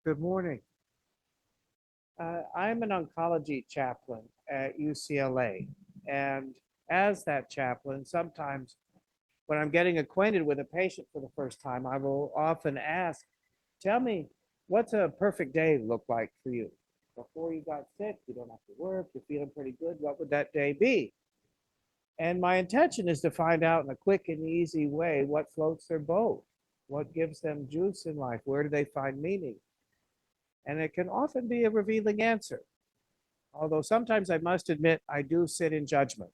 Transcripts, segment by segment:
Good morning. I'm an oncology chaplain at UCLA. And as that chaplain, sometimes when I'm getting acquainted with a patient for the first time, I will often ask, tell me, what's a perfect day look like for you? Before you got sick, you don't have to work, you're feeling pretty good. What would that day be? And my intention is to find out in a quick and easy way what floats their boat, what gives them juice in life, where do they find meaning? And it can often be a revealing answer. Although sometimes I must admit I do sit in judgment.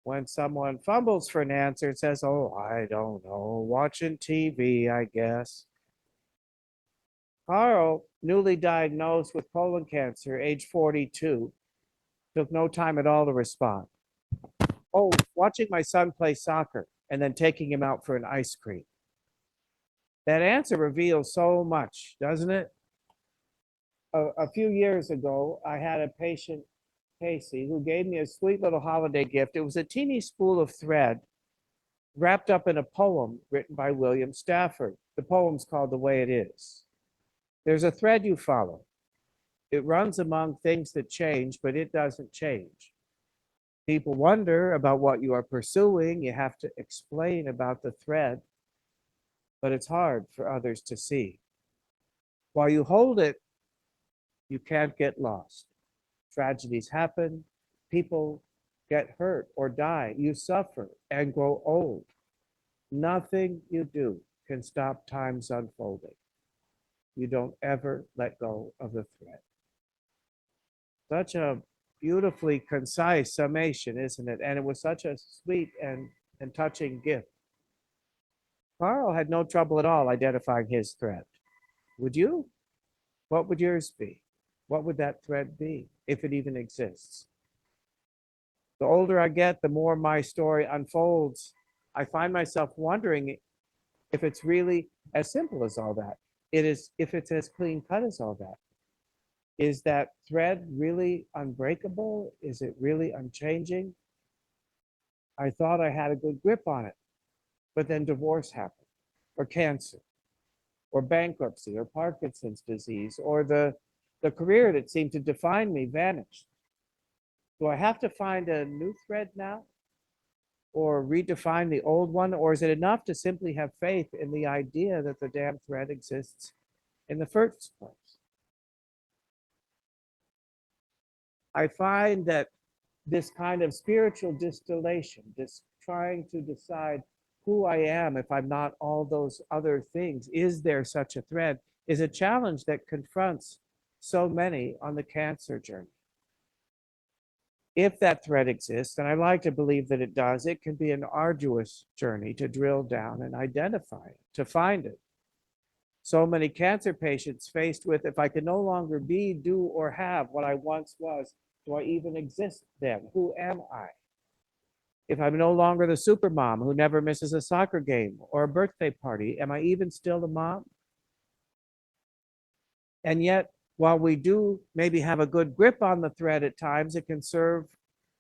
When someone fumbles for an answer and says, oh, I don't know, watching TV, I guess. Carole, newly diagnosed with colon cancer, age 42, took no time at all to respond. Oh, watching my son play soccer and then taking him out for an ice cream. That answer reveals so much, doesn't it? A few years ago, I had a patient, Casey, who gave me a sweet little holiday gift. It was a teeny spool of thread wrapped up in a poem written by William Stafford. The poem's called The Way It Is. There's a thread you follow. It runs among things that change, but it doesn't change. People wonder about what you are pursuing. You have to explain about the thread, but it's hard for others to see. While you hold it, you can't get lost. Tragedies happen, people get hurt or die, you suffer and grow old. Nothing you do can stop time's unfolding. You don't ever let go of the thread. Such a beautifully concise summation, isn't it? And it was such a sweet and touching gift. Carole had no trouble at all identifying his thread. Would you? What would yours be? What would that thread be, if it even exists? The older I get, the more my story unfolds. I find myself wondering if it's really as simple as all that. It is, if it's as clean cut as all that. Is that thread really unbreakable? Is it really unchanging? I thought I had a good grip on it, but then divorce happened, or cancer, or bankruptcy, or Parkinson's disease, or the career that seemed to define me vanished. Do I have to find a new thread now? Or redefine the old one? Or is it enough to simply have faith in the idea that the damn thread exists in the first place? I find that this kind of spiritual distillation, this trying to decide who I am if I'm not all those other things, is there such a thread, is a challenge that confronts so many on the cancer journey. If that thread exists, and I like to believe that it does, it can be an arduous journey to drill down and identify it, to find it. So many cancer patients faced with, if I can no longer be, do, or have what I once was, do I even exist then? Who am I? If I'm no longer the super mom who never misses a soccer game or a birthday party, am I even still the mom? And yet, while we do maybe have a good grip on the thread at times, it can serve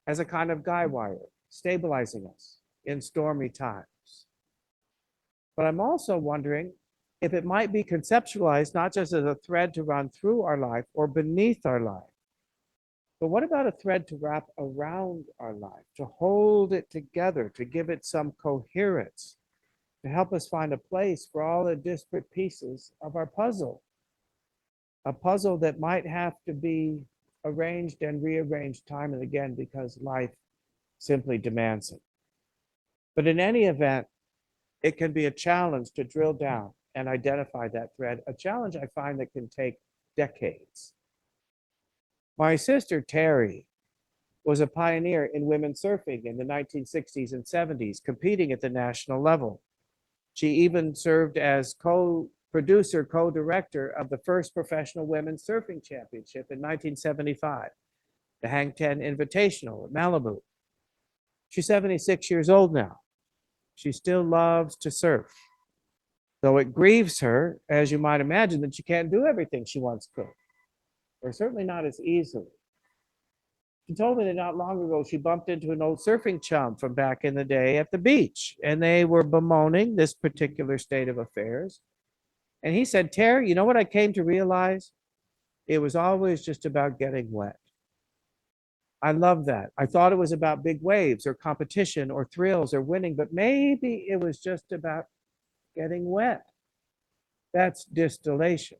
as a kind of guy wire, stabilizing us in stormy times. But I'm also wondering if it might be conceptualized not just as a thread to run through our life or beneath our life, but what about a thread to wrap around our life, to hold it together, to give it some coherence, to help us find a place for all the disparate pieces of our puzzle? A puzzle that might have to be arranged and rearranged time and again because life simply demands it. But in any event, it can be a challenge to drill down and identify that thread, a challenge I find that can take decades. My sister, Terry, was a pioneer in women's surfing in the 1960s and 70s, competing at the national level. She even served as co-producer, co-director of the first professional women's surfing championship in 1975, the Hang Ten Invitational at Malibu. She's 76 years old now. She still loves to surf, though it grieves her, as you might imagine, that she can't do everything she once could, or certainly not as easily. She told me that not long ago she bumped into an old surfing chum from back in the day at the beach, and they were bemoaning this particular state of affairs. And he said, Terry, you know what I came to realize? It was always just about getting wet. I love that. I thought it was about big waves or competition or thrills or winning, but maybe it was just about getting wet. That's distillation.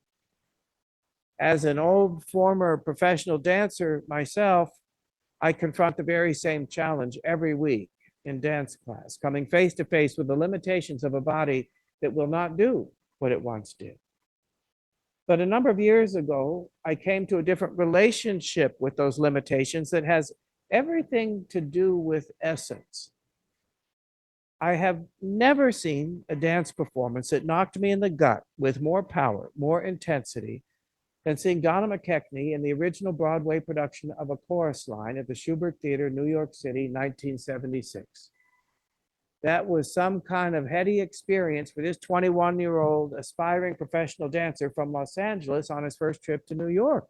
As an old former professional dancer myself, I confront the very same challenge every week in dance class, coming face to face with the limitations of a body that will not do what it once did. But a number of years ago, I came to a different relationship with those limitations that has everything to do with essence. I have never seen a dance performance that knocked me in the gut with more power, more intensity than seeing Donna McKechnie in the original Broadway production of A Chorus Line at the Schubert Theater, New York City, 1976. That was some kind of heady experience for this 21-year-old aspiring professional dancer from Los Angeles on his first trip to New York.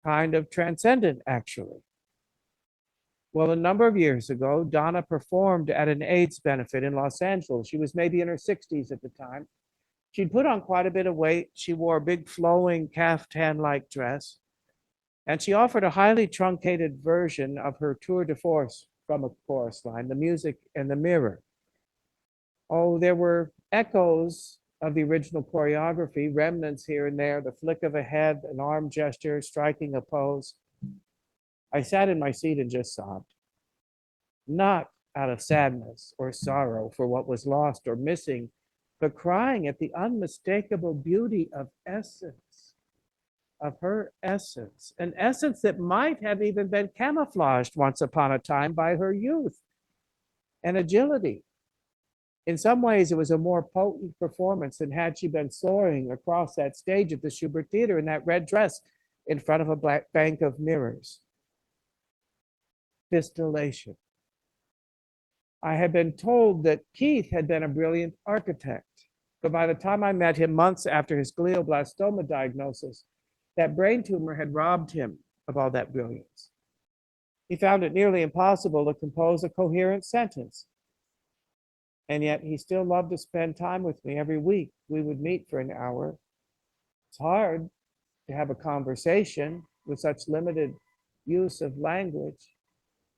Kind of transcendent, actually. Well, a number of years ago, Donna performed at an AIDS benefit in Los Angeles. She was maybe in her 60s at the time. She'd put on quite a bit of weight. She wore a big flowing caftan-like dress, and she offered a highly truncated version of her tour de force from A Chorus Line, The Music and the Mirror. Oh, there were echoes of the original choreography, remnants here and there, the flick of a head, an arm gesture, striking a pose. I sat in my seat and just sobbed, not out of sadness or sorrow for what was lost or missing, but crying at the unmistakable beauty of essence, of her essence, an essence that might have even been camouflaged once upon a time by her youth and agility. In some ways, it was a more potent performance than had she been soaring across that stage at the Schubert Theater in that red dress in front of a black bank of mirrors. Distillation. I had been told that Keith had been a brilliant architect, but by the time I met him months after his glioblastoma diagnosis, that brain tumor had robbed him of all that brilliance. He found it nearly impossible to compose a coherent sentence. And yet he still loved to spend time with me every week. We would meet for an hour. It's hard to have a conversation with such limited use of language.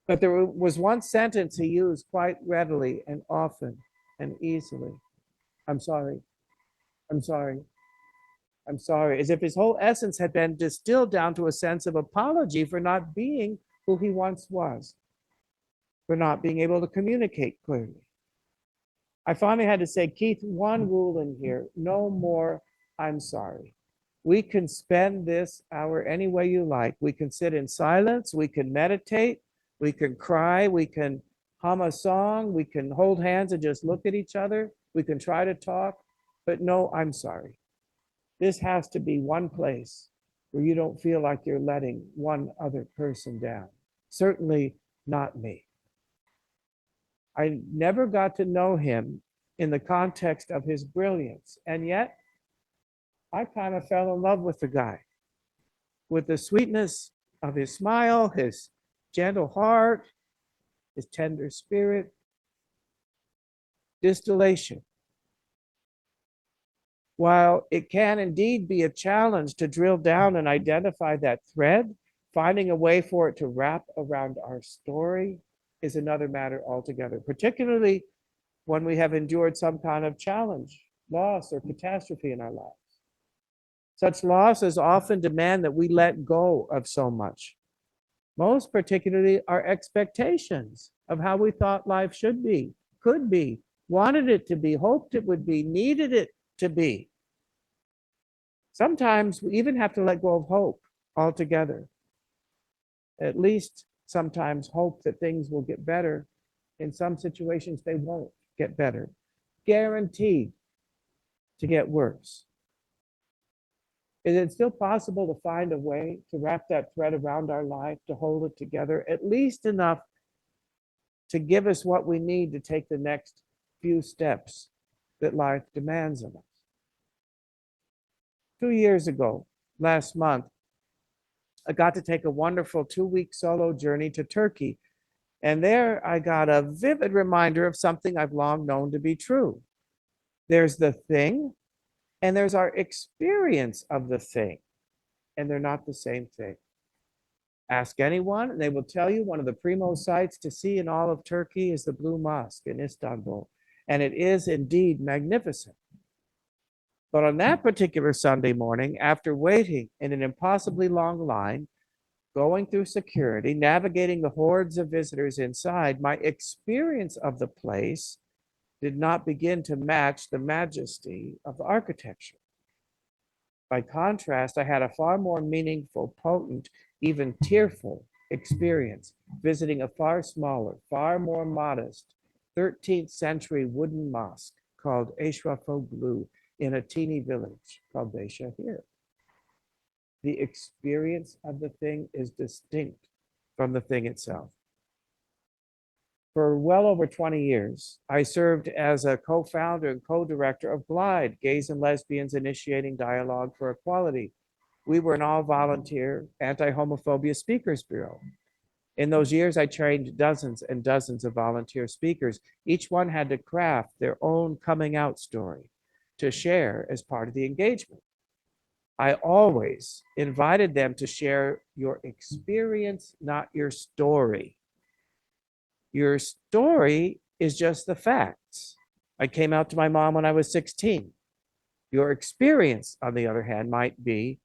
But there was one sentence he used quite readily and often and easily. I'm sorry. I'm sorry. I'm sorry. As if his whole essence had been distilled down to a sense of apology for not being who he once was, for not being able to communicate clearly. I finally had to say, Keith, one rule in here, no more I'm sorry. We can spend this hour any way you like. We can sit in silence. We can meditate. We can cry. We can hum a song. We can hold hands and just look at each other. We can try to talk, but no, I'm sorry. This has to be one place where you don't feel like you're letting one other person down. Certainly not me. I never got to know him in the context of his brilliance, and yet I kind of fell in love with the guy, with the sweetness of his smile, his gentle heart, his tender spirit. Distillation. While it can indeed be a challenge to drill down and identify that thread, finding a way for it to wrap around our story is another matter altogether, particularly when we have endured some kind of challenge, loss, or catastrophe in our lives. Such losses often demand that we let go of so much, most particularly our expectations of how we thought life should be, could be, wanted it to be, hoped it would be, needed it to be. Sometimes we even have to let go of hope altogether. At least sometimes hope that things will get better. In some situations, they won't get better. Guaranteed to get worse. Is it still possible to find a way to wrap that thread around our life, to hold it together, at least enough to give us what we need to take the next few steps that life demands of us? 2 years ago, last month, I got to take a wonderful 2-week solo journey to Turkey. And there I got a vivid reminder of something I've long known to be true. There's the thing And there's our experience of the thing, and they're not the same thing. Ask anyone, and they will tell you one of the primo sights to see in all of Turkey is the Blue Mosque in Istanbul. And it is indeed magnificent. But on that particular Sunday morning, after waiting in an impossibly long line, going through security, navigating the hordes of visitors inside, my experience of the place did not begin to match the majesty of the architecture. By contrast, I had a far more meaningful, potent, even tearful experience visiting a far smaller, far more modest 13th century wooden mosque called Eşrefoglu in a teeny village called Beyşehir. The experience of the thing is distinct from the thing itself. For well over 20 years, I served as a co-founder and co-director of GLIDE, Gays and Lesbians Initiating Dialogue for Equality. We were an all-volunteer anti-homophobia speakers bureau. In those years, I trained dozens and dozens of volunteer speakers. Each one had to craft their own coming out story to share as part of the engagement. I always invited them to share your experience, not your story. Your story is just the facts. I came out to my mom when I was 16. Your experience, on the other hand, might be,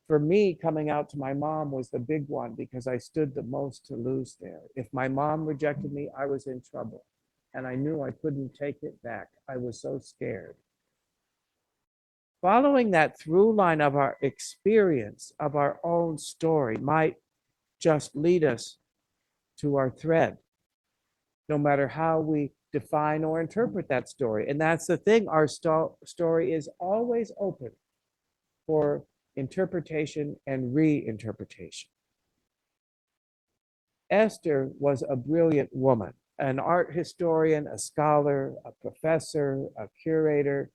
for me, coming out to my mom was the big one because I stood the most to lose there. If my mom rejected me, I was in trouble. And I knew I couldn't take it back. I was so scared. Following that through line of our experience of our own story might just lead us to our thread, no matter how we define or interpret that story. And that's the thing, our story is always open for interpretation and reinterpretation. Esther was a brilliant woman, an art historian, a scholar, a professor, a curator.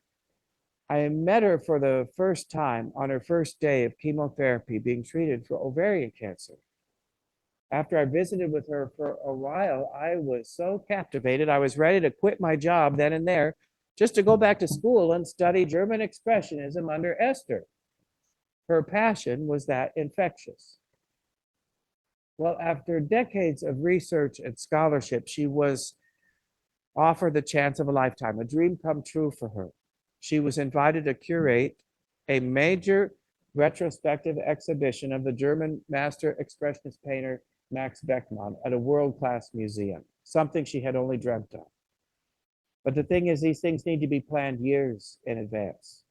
I met her for the first time on her first day of chemotherapy being treated for ovarian cancer. After I visited with her for a while, I was so captivated, I was ready to quit my job then and there just to go back to school and study German Expressionism under Esther. Her passion was that infectious. Well, after decades of research and scholarship, she was offered the chance of a lifetime, a dream come true for her. She was invited to curate a major retrospective exhibition of the German master expressionist painter Max Beckmann at a world-class museum, something she had only dreamt of. But the thing is, these things need to be planned years in advance.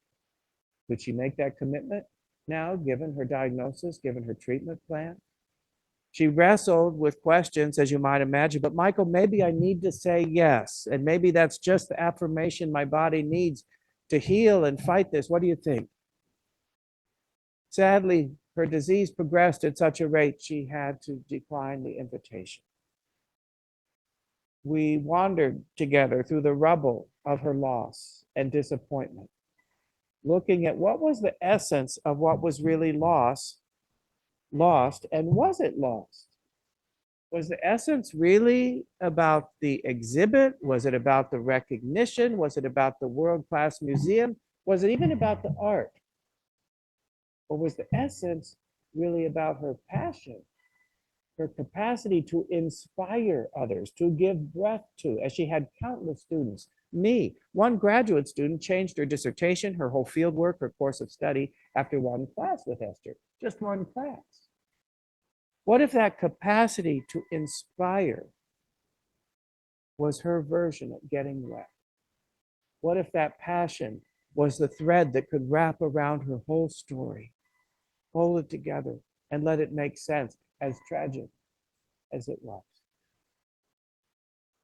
Could she make that commitment now, given her diagnosis, given her treatment plan? She wrestled with questions, as you might imagine, but Michael, maybe I need to say yes, and maybe that's just the affirmation my body needs to heal and fight this. What do you think? Sadly, her disease progressed at such a rate she had to decline the invitation. We wandered together through the rubble of her loss and disappointment, looking at what was the essence of what was really lost, and was it lost? Was the essence really about the exhibit? Was it about the recognition? Was it about the world-class museum? Was it even about the art? Or was the essence really about her passion, her capacity to inspire others, to give breath to, as she had countless students? Me, one graduate student, changed her dissertation, her whole field work, her course of study after one class with Esther, just one class. What if that capacity to inspire was her version of getting wet? What if that passion was the thread that could wrap around her whole story, hold it together, and let it make sense, as tragic as it was?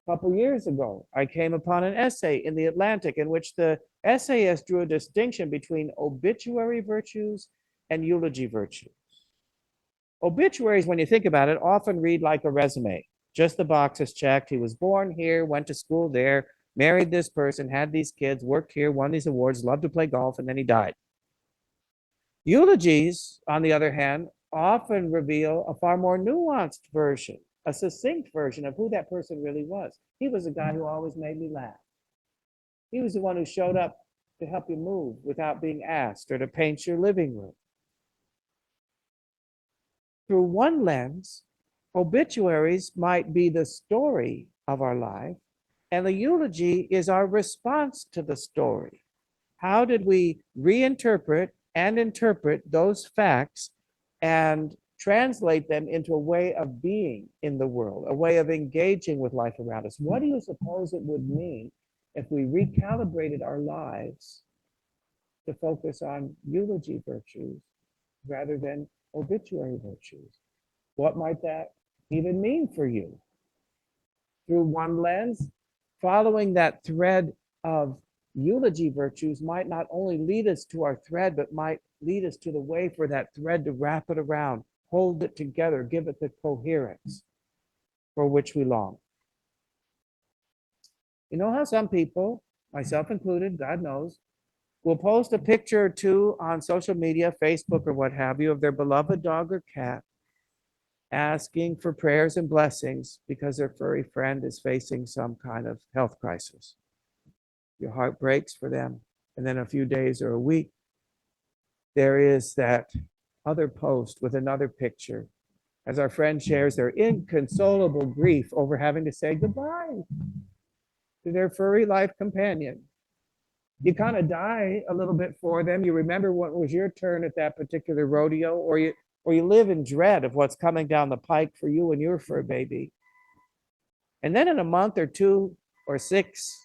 A couple years ago, I came upon an essay in The Atlantic in which the essayist drew a distinction between obituary virtues and eulogy virtues. Obituaries, when you think about it, often read like a resume. Just the boxes checked. He was born here, went to school there, married this person, had these kids, worked here, won these awards, loved to play golf, and then he died. Eulogies, on the other hand, often reveal a far more nuanced version, a succinct version of who that person really was. He was a guy who always made me laugh. He was the one who showed up to help you move without being asked, or to paint your living room. Through one lens, obituaries might be the story of our life, and the eulogy is our response to the story. How did we reinterpret and interpret those facts and translate them into a way of being in the world, a way of engaging with life around us? What do you suppose it would mean if we recalibrated our lives to focus on eulogy virtues rather than obituary virtues? What might that even mean for you? Through one lens, following that thread of eulogy virtues might not only lead us to our thread, but might lead us to the way for that thread to wrap it around, hold it together, give it the coherence for which we long. You know how some people, myself included, God knows, will post a picture or two on social media, Facebook or what have you, of their beloved dog or cat, asking for prayers and blessings because their furry friend is facing some kind of health crisis. Your heart breaks for them. And then a few days or a week, there is that other post with another picture as our friend shares their inconsolable grief over having to say goodbye to their furry life companion. You kind of die a little bit for them. You remember what was your turn at that particular rodeo, or you live in dread of what's coming down the pike for you and your fur baby. And then in a month or 2 or 6,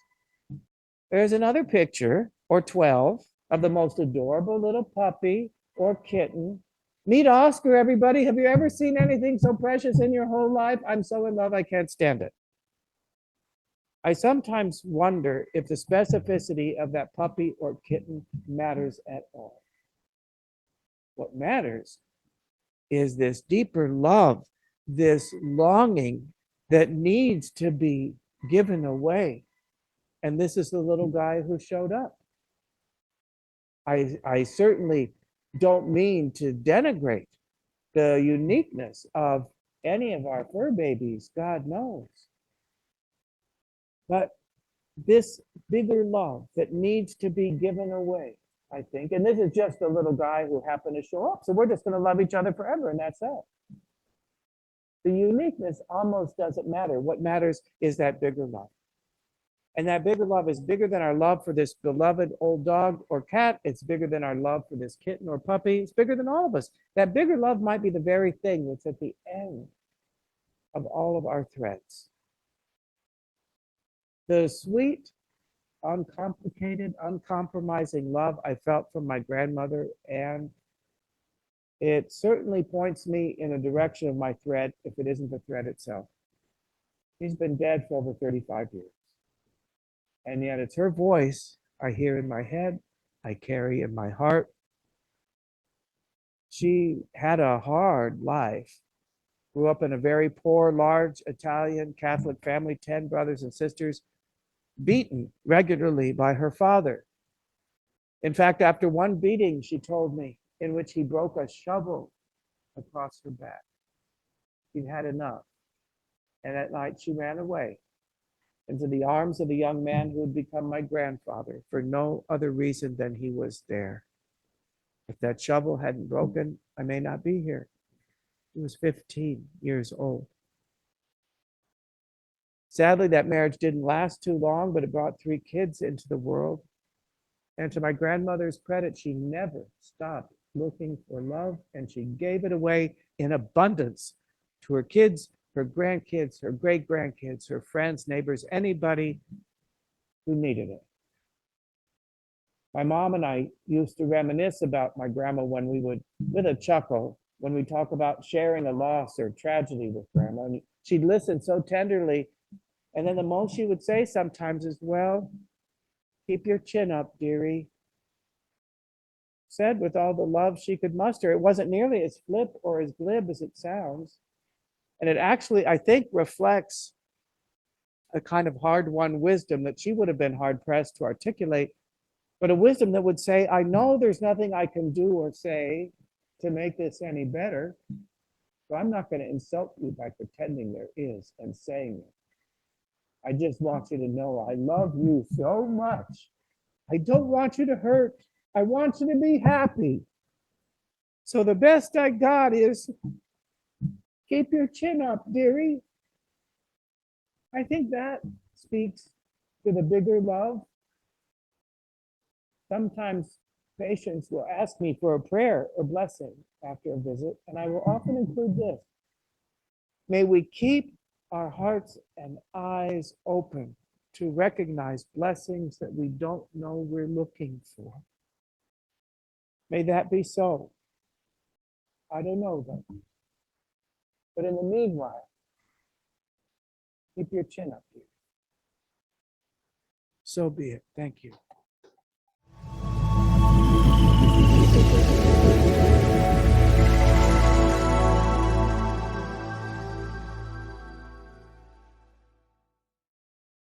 there's another picture, or 12, of the most adorable little puppy or kitten. Meet Oscar, everybody. Have you ever seen anything so precious in your whole life? I'm so in love, I can't stand it. I sometimes wonder if the specificity of that puppy or kitten matters at all. What matters is this deeper love, this longing that needs to be given away. And this is the little guy who showed up. I certainly don't mean to denigrate the uniqueness of any of our fur babies, God knows. But this bigger love that needs to be given away, I think, and this is just a little guy who happened to show up, so we're just going to love each other forever, and that's it. The uniqueness almost doesn't matter. What matters is that bigger love. And that bigger love is bigger than our love for this beloved old dog or cat. It's bigger than our love for this kitten or puppy. It's bigger than all of us. That bigger love might be the very thing that's at the end of all of our threads. The sweet, uncomplicated, uncompromising love I felt from my grandmother, and it certainly points me in a direction of my thread if it isn't the thread itself. She's been dead for over 35 years. And yet it's her voice I hear in my head, I carry in my heart. She had a hard life, grew up in a very poor, large Italian Catholic family, 10 brothers and sisters, beaten regularly by her father. In fact, after one beating, she told me, in which he broke a shovel across her back, she'd had enough. And at night she ran away into the arms of the young man who would become my grandfather for no other reason than he was there. If that shovel hadn't broken, I may not be here. He was 15 years old. Sadly, that marriage didn't last too long, but it brought 3 kids into the world. And to my grandmother's credit, she never stopped looking for love, and she gave it away in abundance to her kids, her grandkids, her great-grandkids, her friends, neighbors, anybody who needed it. My mom and I used to reminisce about my grandma when we would, with a chuckle, when we talk about sharing a loss or tragedy with grandma. And she'd listen so tenderly, and then the most she would say sometimes is, well, keep your chin up, dearie. Said with all the love she could muster. It wasn't nearly as flip or as glib as it sounds. And it actually, I think, reflects a kind of hard-won wisdom that she would have been hard-pressed to articulate, but a wisdom that would say, I know there's nothing I can do or say to make this any better, so I'm not going to insult you by pretending there is and saying it. I just want you to know I love you so much I don't want you to hurt. I want you to be happy. So the best I got is keep your chin up, dearie. I think that speaks to the bigger love. Sometimes patients will ask me for a prayer or blessing after a visit, and I will often include this. May we keep our hearts and eyes open to recognize blessings that we don't know we're looking for. May that be so. I don't know though. But in the meanwhile, keep your chin up here. So be it. Thank you.